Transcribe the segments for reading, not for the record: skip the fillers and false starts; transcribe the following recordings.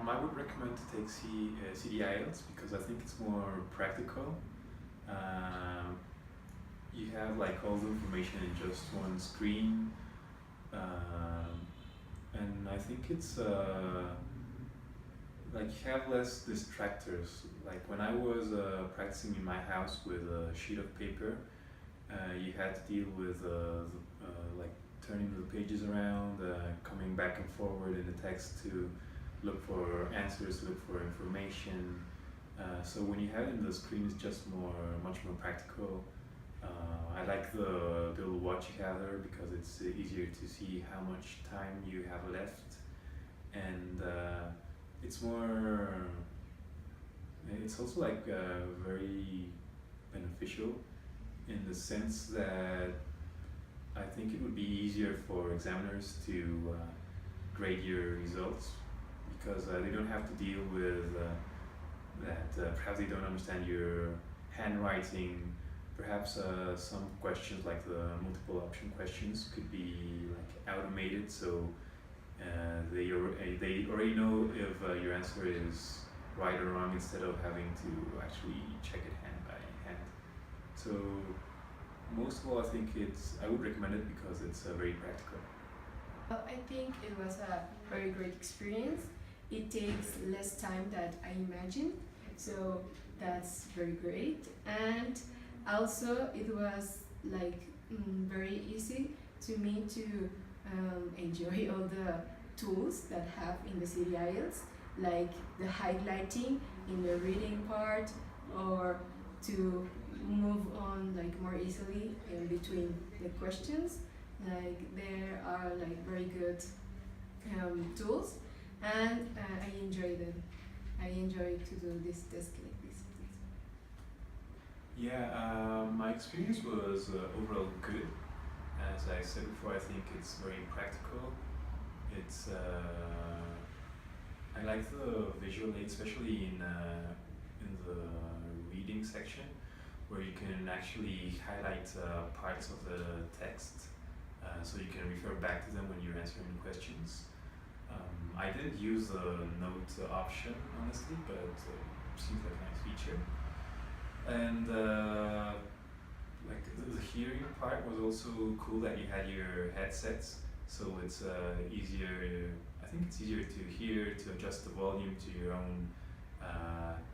I would recommend to take CD Ielts because I think it's more practical. Um, you have like all the information in just one screen, and I think it's like you have less distractors. Like when I was practicing in my house with a sheet of paper, you had to deal with like turning the pages around, coming back and forward in the text to look for answers, look for information. So when you have it in the screen, it's just much more practical. I like the little watch you have there because it's easier to see how much time you have left, and it's more. It's also like very beneficial in the sense that I think it would be easier for examiners to grade your results because they don't have to deal with that perhaps they don't understand your handwriting. Perhaps some questions like the multiple option questions could be like automated, so they already know if your answer is right or wrong instead of having to actually check it hand by hand. So most of all, I think I would recommend it because it's very practical. Well, I think it was a very great experience. It takes less time than I imagined, so that's very great. And also, it was like very easy to me to enjoy all the tools that have in the CD Ielts, like the highlighting in the reading part, or to move on like more easily in between the questions. Like there are like very good tools, and I enjoy them. I enjoy to do this test like this. Yeah, my experience was overall good. As I said before, I think it's very practical. It's I like the visual aid, especially in the reading section, where you can actually highlight parts of the text, so you can refer back to them when you're answering questions. I didn't use the note option honestly, but it seems like a nice feature. And like the hearing part was also cool that you had your headsets, so it's easier. I think it's easier to hear, to adjust the volume to your own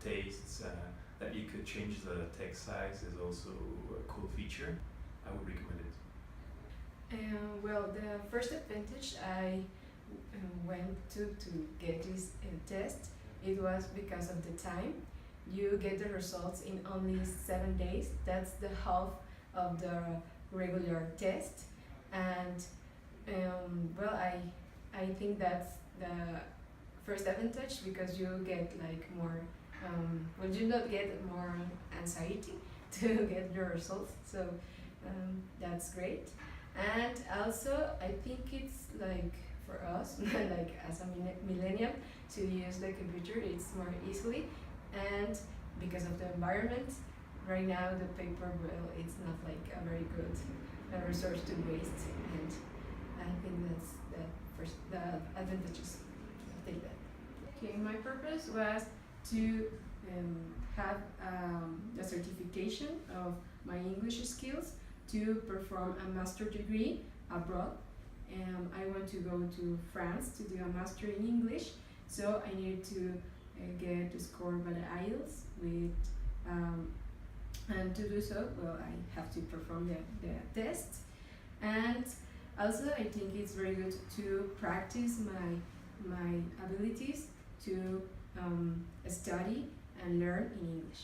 tastes. That you could change the text size is also a cool feature. I would recommend it. Well, the first advantage I went to get this test, it was because of the time. You get the results in only 7 days. That's the half of the regular test, and well, I think that's the first advantage because you get like more. Well, you not get more anxiety to get your results, so that's great. And also, I think it's like for us, like as a millennial, to use the computer, it's more easily, and because of the environment, right now the paper, well, it's not like a very good resource to waste, and I think that's the advantages of take that. Okay, my purpose was to have the certification of my English skills to perform a master degree abroad. I want to go to France to do a master in English, so I needed to get the score by the Ielts with, and to do so, well, I have to perform the test. And also, I think it's very good to practice my abilities to study and learn in English.